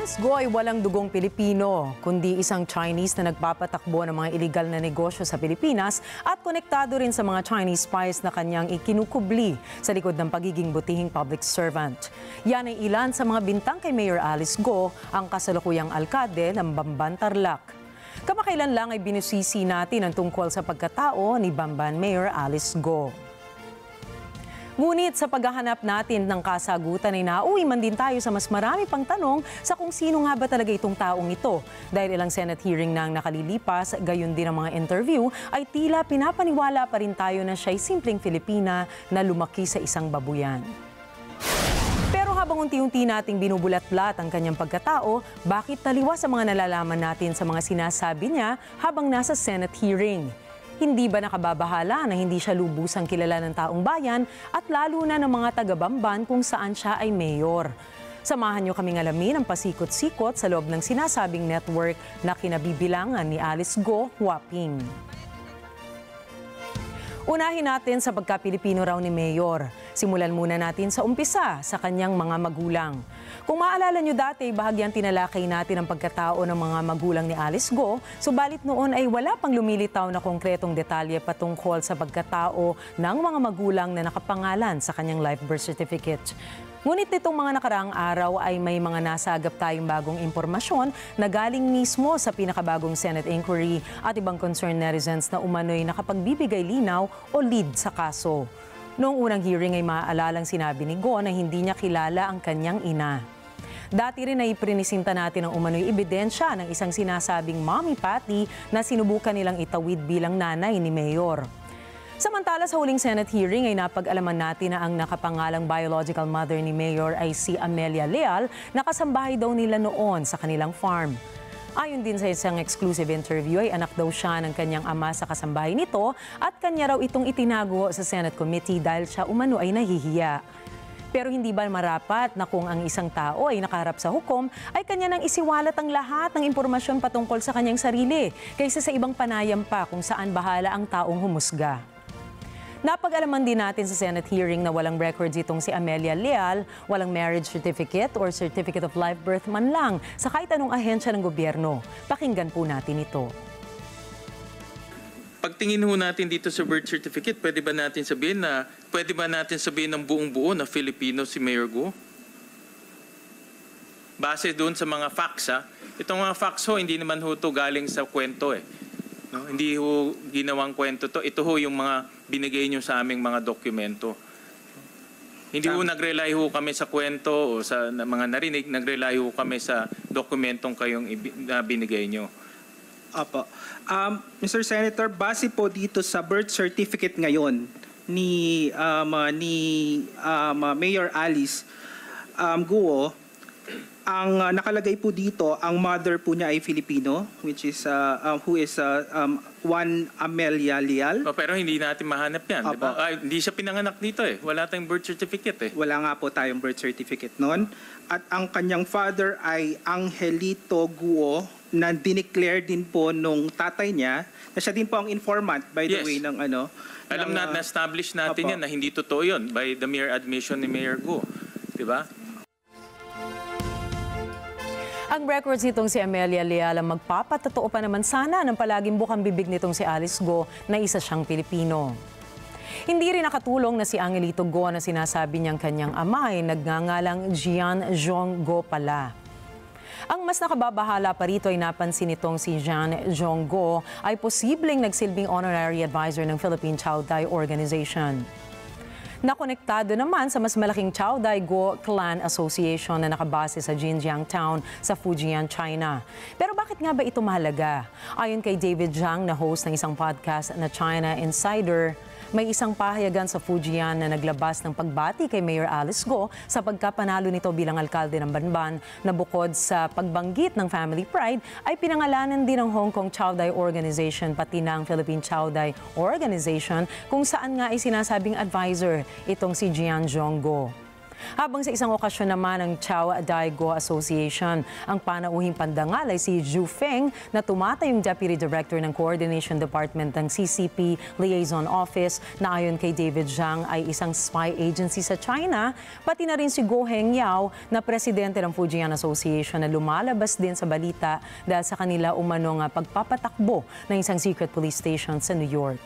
Alice Go ay walang dugong Pilipino, kundi isang Chinese na nagpapatakbo ng mga iligal na negosyo sa Pilipinas at konektado rin sa mga Chinese spies na kanyang ikinukubli sa likod ng pagiging butihing public servant. Yan ay ilan sa mga bintang kay Mayor Alice Go, ang kasalukuyang alkalde ng Bamban, Tarlac. Kamakailan lang ay binusisi natin ang tungkol sa pagkatao ni Bamban Mayor Alice Go. Ngunit sa paghahanap natin ng kasagutan ay nauwi man din tayo sa mas marami pang tanong sa kung sino nga ba talaga itong taong ito. Dahil ilang Senate hearing na ang nakalilipas, gayon din ang mga interview, ay tila pinapaniwala pa rin tayo na siya'y simpleng Filipina na lumaki sa isang babuyan. Pero habang unti-unti nating binubulat-lat ang kanyang pagkatao, bakit taliwas sa mga nalalaman natin sa mga sinasabi niya habang nasa Senate hearing? Hindi ba nakababahala na hindi siya lubusang kilala ng taong bayan at lalo na ng mga taga-Bamban kung saan siya ay mayor? Samahan niyo kaming alamin ang pasikot-sikot sa loob ng sinasabing network na kinabibilangan ni Alice Go Huaping. Unahin natin sa pagka-Pilipino raw ni Mayor. Simulan muna natin sa umpisa sa kanyang mga magulang. Kung maalala nyo dati, bahagyang tinalakay natin ang pagkatao ng mga magulang ni Alice Go, subalit noon ay wala pang lumilitaw na konkretong detalye patungkol sa pagkatao ng mga magulang na nakapangalan sa kanyang life birth certificate. Ngunit nitong mga nakaraang araw ay may mga nasagap tayong bagong impormasyon na galing mismo sa pinakabagong Senate inquiry at ibang concerned netizens na umano'y nakapagbibigay linaw o lead sa kaso. Noong unang hearing ay maaalalang sinabi ni Go na hindi niya kilala ang kanyang ina. Dati rin ay prinisinta natin ang umano'y ebidensya ng isang sinasabing mommy patty na sinubukan nilang itawid bilang nanay ni Mayor. Samantala sa huling Senate hearing ay napag-alaman natin na ang nakapangalang biological mother ni Mayor ay si Amelia Leal na kasambahay daw nila noon sa kanilang farm. Ayon din sa isang exclusive interview ay anak daw siya ng kanyang ama sa kasambahay nito at kanya raw itong itinago sa Senate committee dahil siya umano ay nahihiya. Pero hindi ba marapat na kung ang isang tao ay nakaharap sa hukom ay kanya nang isiwalat ang lahat ng impormasyon patungkol sa kanyang sarili kaysa sa ibang panayam pa kung saan bahala ang taong humusga. Napag-alaman din natin sa Senate hearing na walang records itong si Amelia Leal, walang marriage certificate or certificate of live birth man lang sa kahit anong ahensya ng gobyerno. Pakinggan po natin ito. Pagtingin ho natin dito sa birth certificate, pwede ba natin sabihin ng buong-buo na Filipino si Mayor Go? Base doon sa mga facts, itong mga facts ho, hindi naman ho ito galing sa kwento No, hindi ho ginawang kwento to. Ito ho yung mga binigay nyo sa aming mga dokumento. Hindi ho nag-rely ho kami sa kwento o sa mga narinig, nag-rely ho kami sa dokumentong kayong binigay nyo. Opo. Mr. Senator, base po dito sa birth certificate ngayon ni Mayor Alice Guo, ang nakalagay po dito, ang mother po niya ay Filipino, which is who is Juan Amelia Leal. Pero hindi natin mahanap yan, di ba? Hindi siya pinanganak dito Wala tayong birth certificate Wala nga po tayong birth certificate noon. At ang kanyang father ay Angelito Guo, na dineclare din po nung tatay niya, na siya din po ang informant, by the way, ng ano. Alam na, na-establish natin yan na hindi totoo yun by the mere admission ni Mayor Go. Di ba? Ang records nitong si Amelia Leal ang magpapatotoo pa naman sana ng palaging bukang bibig nitong si Alice Go na isa siyang Pilipino. Hindi rin nakatulong na si Angelito Go na sinasabi niyang kanyang ama ay nagngangalang Jian Zhong Go pala. Ang mas nakababahala pa rito ay napansin nitong si Jian Zhong Go ay posibleng nagsilbing honorary advisor ng Philippine Chow Dai Organization. Nakonektado naman sa mas malaking Chow Dai Go Clan Association na nakabase sa Jinjiang Town sa Fujian, China. Pero bakit nga ba ito mahalaga? Ayon kay David Zhang na host ng isang podcast na China Insider, may isang pahayagan sa Fujian na naglabas ng pagbati kay Mayor Alice Go sa pagkapanalo nito bilang alkalde ng Banban na bukod sa pagbanggit ng family pride ay pinangalanan din ng Hong Kong Chow Dai Organization pati ng Philippine Chow Dai Organization kung saan nga ay sinasabing advisor itong si Jian Zhong Go. Habang sa isang okasyon naman ng Chao Daigo Association, ang panauhing pandangal ay si Zhu Feng na tumatayong Deputy Director ng Coordination Department ng CCP Liaison Office na ayon kay David Zhang ay isang spy agency sa China, pati na rin si Go Hengyao na presidente ng Fujian Association na lumalabas din sa balita dahil sa kanila umanong pagpapatakbo ng isang secret police station sa New York.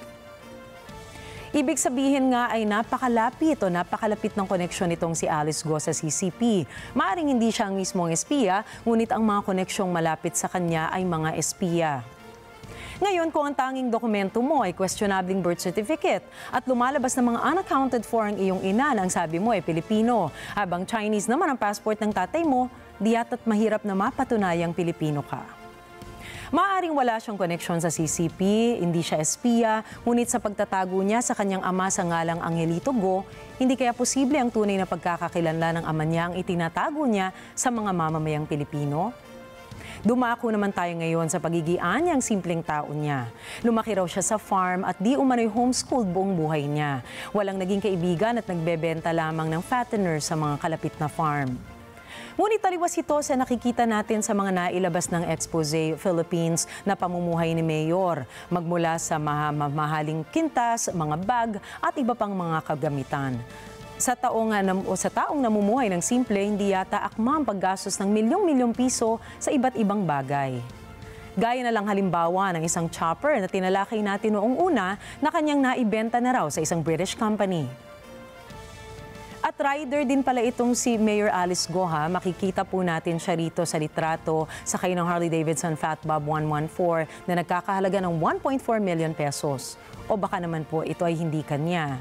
Ibig sabihin nga ay napakalapit ng koneksyon nitong si Alice Go sa CCP. Maaring hindi siya ang mismong espiya, ngunit ang mga koneksyong malapit sa kanya ay mga espiya. Ngayon, kung ang tanging dokumento mo ay questionabling birth certificate at lumalabas na mga unaccounted for ang iyong ina na ang sabi mo ay Pilipino, habang Chinese naman ang passport ng tatay mo, di yata't mahirap na mapatunayang Pilipino ka. Maaaring wala siyang koneksyon sa CCP, hindi siya espiya, ngunit sa pagtatago niya sa kanyang ama sa ngalang Angelito Go, hindi kaya posible ang tunay na pagkakakilanlan ng ama niya ang itinatago niya sa mga mamamayang Pilipino? Dumako naman tayo ngayon sa pagigian niyang simpleng tao niya. Lumaki raw siya sa farm at di umano'y homeschooled buong buhay niya. Walang naging kaibigan at nagbebenta lamang ng fattener sa mga kalapit na farm. Ngunit taliwas ito sa nakikita natin sa mga nailabas ng Expose Philippines na pamumuhay ni Mayor, magmula sa mahaling kintas, mga bag at iba pang mga kagamitan. Sa taong namumuhay ng simple, hindi yata akma ang paggastos ng milyong-milyong piso sa iba't ibang bagay. Gaya na lang halimbawa ng isang chopper na tinalakay natin noong una na kanyang naibenta na raw sa isang British company. At rider din pala itong si Mayor Alice Go, ha. Makikita po natin siya rito sa litrato sakay ng Harley-Davidson Fatbob 114 na nagkakahalaga ng 1.4 million pesos. O baka naman po ito ay hindi kanya.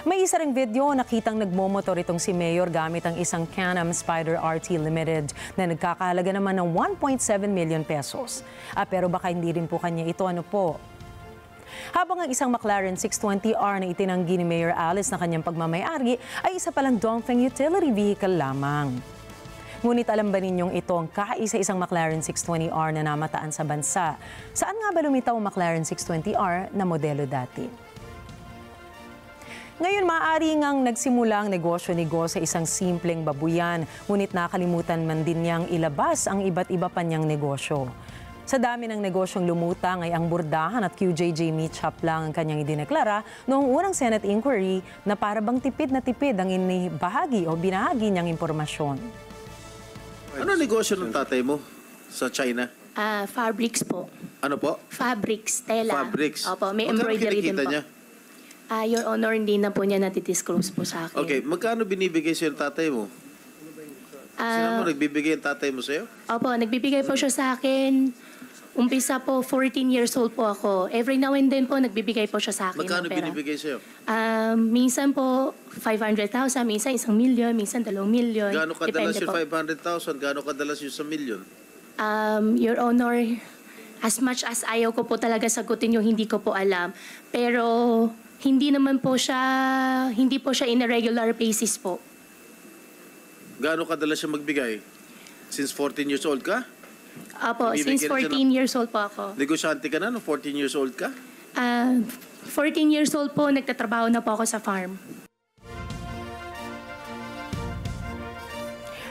May isa ring video nakitang nagmomotor itong si Mayor gamit ang isang Can-Am Spyder RT Limited na nagkakahalaga naman ng 1.7 million pesos. Pero baka hindi rin po kanya ito, ano po. Habang ang isang McLaren 620R na itinanggi ni Mayor Alice na kanyang pagmamayari ay isa palang Dongfeng utility vehicle lamang. Ngunit alam ba ninyong ito ang kaisa-isang McLaren 620R na namataan sa bansa? Saan nga ba lumitaw ang McLaren 620R na modelo dati? Ngayon, maaari ngang nagsimula ang negosyo ni Go sa isang simpleng babuyan, ngunit nakalimutan man din niyang ilabas ang iba't iba pa niyang negosyo. Sa dami ng negosyong lumutang ay ang burdahan at QJJ Meat Shop lang ang kanyang idineklara noong unang Senate inquiry na para bang tipid na tipid ang inibahagi o binahagi niyang impormasyon. Ano negosyo ng tatay mo sa China? Fabrics po. Ano po? Fabrics, tela. Fabrics. Opo, may Magkano embroidery din kinikita po. niya? Your Honor, hindi na po niya natidisclose po sa akin. Okay, magkano binibigay sa'yo ng tatay mo? Sino mo nagbibigay ang tatay mo sa'yo? Opo, nagbibigay po siya sa akin. Umpisa po, 14 years old po ako. Every now and then po, nagbibigay po siya sa akin Magkano ng pera. binibigay sa'yo? Minsan po, 500,000, minsan 1 million, minsan 2 million. Gaano kadalas Depende yung po. 500,000? Gaano kadalas yung 1 million? Your Honor, as much as ayaw ko po talaga sagutin yung hindi ko po alam. Pero hindi naman po siya, hindi po siya in a regular basis po. Gaano kadalas siya magbigay? Since 14 years old ka? Opo, since Bibigyan siya 14 years old po ako. Negosyante ka na no? 14 years old ka? 14 years old po, nagtatrabaho na po ako sa farm.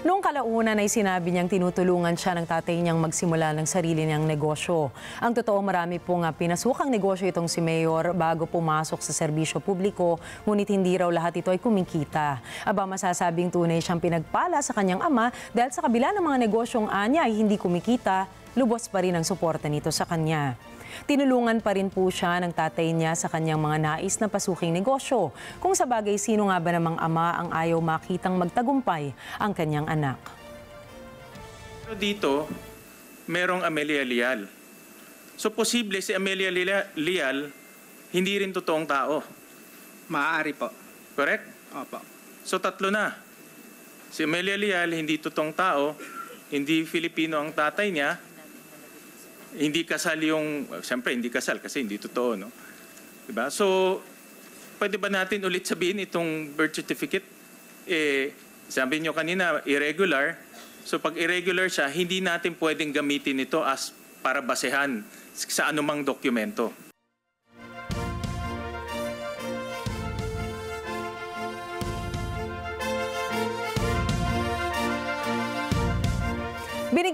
Noong kalaunan ay sinabi niyang tinutulungan siya ng tatay niyang magsimula ng sarili niyang negosyo. Ang totoo, marami pong pinasukang negosyo itong si Mayor bago pumasok sa serbisyo publiko, ngunit hindi raw lahat ito ay kumikita. Aba, masasabing tunay siyang pinagpala sa kanyang ama dahil sa kabila ng mga negosyong anya ay hindi kumikita, lubos pa rin ang suporta nito sa kanya. Tinulungan pa rin po siya ng tatay niya sa kanyang mga nais na pasuking negosyo. Kung sa bagay, sino nga ba namang ama ang ayaw makitang magtagumpay ang kanyang anak? Pero dito, merong Amelia Leal. So posible si Amelia Leal hindi rin totoong tao. Maaari po. Correct? Opo. So tatlo na. Si Amelia Leal hindi totoong tao, hindi Filipino ang tatay niya, hindi kasal yung, siyempre hindi kasal kasi hindi totoo, no? Diba? So, pwede ba natin ulit sabihin itong birth certificate? Sabi nyo kanina, irregular. So, pag irregular siya, hindi natin pwedeng gamitin ito as para basehan sa anumang dokumento.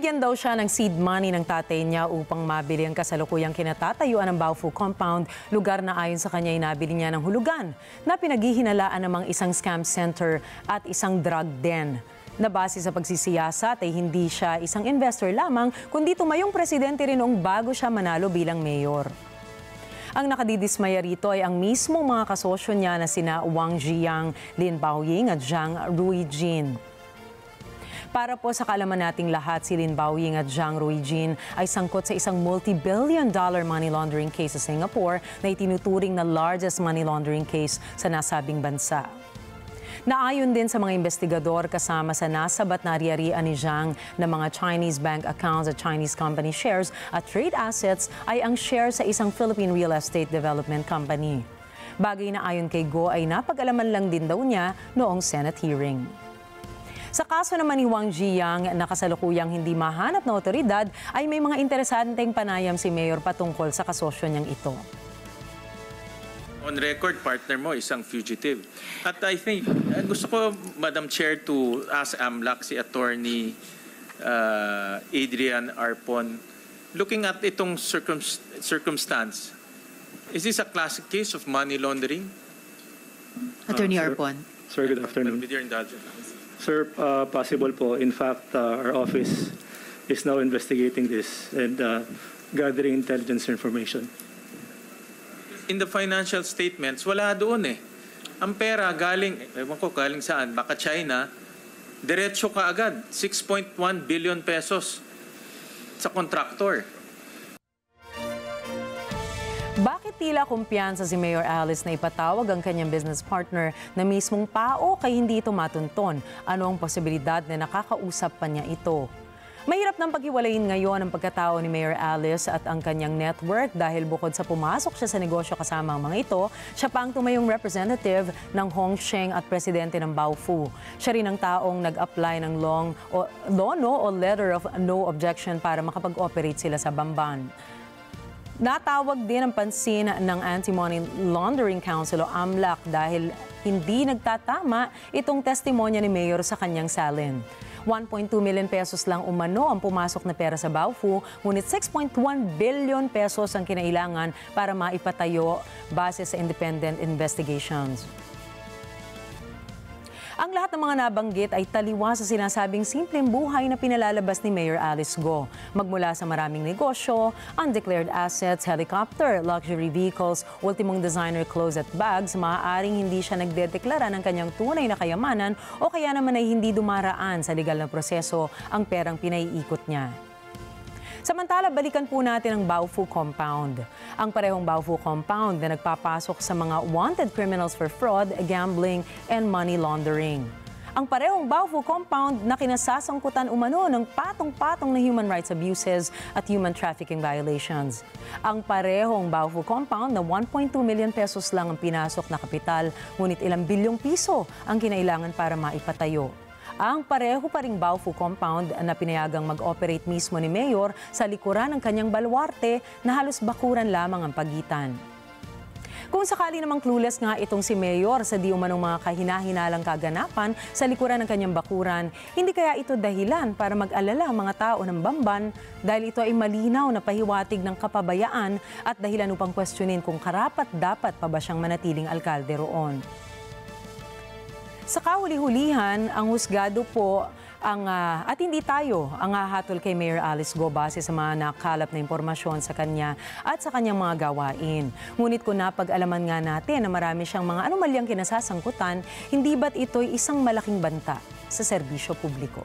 Binigyan daw siya ng seed money ng tatay niya upang mabili ang kasalukuyang kinatatayuan ng Baofu Compound, lugar na ayon sa kanya ay nabili niya ng hulugan na pinaghihinalaan namang isang scam center at isang drug den. Na base sa pagsisiyasat ay hindi siya isang investor lamang kundi tumayong presidente rin noong bago siya manalo bilang mayor. Ang nakadidismaya rito ay ang mismong mga kasosyo niya na sina Wang Ziyang, Lin Baoying at Zhang Ruijin. Para po sa kaalaman nating lahat, si Lin Baoying at Zhang Ruijin ay sangkot sa isang multi-billion-dollar money laundering case sa Singapore na itinuturing na largest money laundering case sa nasabing bansa. Naayon din sa mga investigador kasama sa nasabat na ari-arian ni Zhang na mga Chinese bank accounts at Chinese company shares at trade assets ay ang share sa isang Philippine real estate development company. Bagay na ayon kay Go ay napag-alaman lang din daw niya noong Senate hearing. Sa kaso naman ni Wang Ziyang na kasalukuyang hindi mahanap na otoridad ay may mga interesanteng panayam si Mayor patungkol sa kasosyo niyang ito. On record, partner mo, isang fugitive. At I think, gusto ko, Madam Chair, to ask AMLAC, si Attorney Adrian Arpon, looking at itong circumstance, is this a classic case of money laundering? Attorney Sir. Arpon. Sir, good afternoon. With your indulgence. Sir, possible po. In fact, our office is now investigating this and gathering intelligence information. In the financial statements, wala doon eh. Ang pera galing, ewan ko galing saan, baka China, diretso ka agad, 6.1 billion pesos sa contractor. Bakit tila kumpiyansa si Mayor Alice na ipatawag ang kanyang business partner na mismong pao kay hindi ito matunton? Ano ang posibilidad na nakakausap pa niya ito? Mahirap nang paghiwalayin ngayon ang pagkatao ni Mayor Alice at ang kanyang network dahil bukod sa pumasok siya sa negosyo kasama ang mga ito, siya pa ang tumayong representative ng Hongsheng at presidente ng Baofu. Siya rin ang taong nag-apply ng LONO o Letter of No Objection para makapag-operate sila sa Bamban. Natawag din ang pansin ng Anti-Money Laundering Council o AMLAC dahil hindi nagtatama itong testimonya ni Mayor sa kanyang salin. 1.2 million pesos lang umano ang pumasok na pera sa Baofu, ngunit 6.1 billion pesos ang kinailangan para maipatayo base sa independent investigations. Ang lahat ng mga nabanggit ay taliwa sa sinasabing simpleng buhay na pinalalabas ni Mayor Alice Go. Magmula sa maraming negosyo, undeclared assets, helicopter, luxury vehicles, ultimong designer clothes at bags, maaaring hindi siya nagdedeklara ng kanyang tunay na kayamanan o kaya naman ay hindi dumaraan sa legal na proseso ang perang pinaiikot niya. Samantala, balikan po natin ang Baofu Compound. Ang parehong Baofu Compound na nagpapasok sa mga wanted criminals for fraud, gambling, and money laundering. Ang parehong Baofu Compound na kinasasangkutan umano ng patong-patong na human rights abuses at human trafficking violations. Ang parehong Baofu Compound na 1.2 million pesos lang ang pinasok na kapital, ngunit ilang bilyong piso ang kinailangan para maipatayo. Ang pareho pa ring Baofu Compound na pinayagang mag-operate mismo ni Mayor sa likuran ng kanyang baluarte na halos bakuran lamang ang pagitan. Kung sakali namang clueless nga itong si Mayor sa di umanong mga kahina-hinalang kaganapan sa likuran ng kanyang bakuran, hindi kaya ito dahilan para mag-alala ang mga tao ng Bamban dahil ito ay malinaw na pahiwatig ng kapabayaan at dahilan upang questionin kung karapat-dapat pa ba siyang manatiling alkalde roon. Sa kahuli-hulihan, ang husgado po at hindi tayo ang hahatol kay Mayor Alice Go base sa mga nakalap na impormasyon sa kanya at sa kanyang mga gawain. Ngunit kung napag-alaman nga natin na marami siyang mga anomalyang kinasasangkutan, hindi ba't ito'y isang malaking banta sa serbisyo publiko?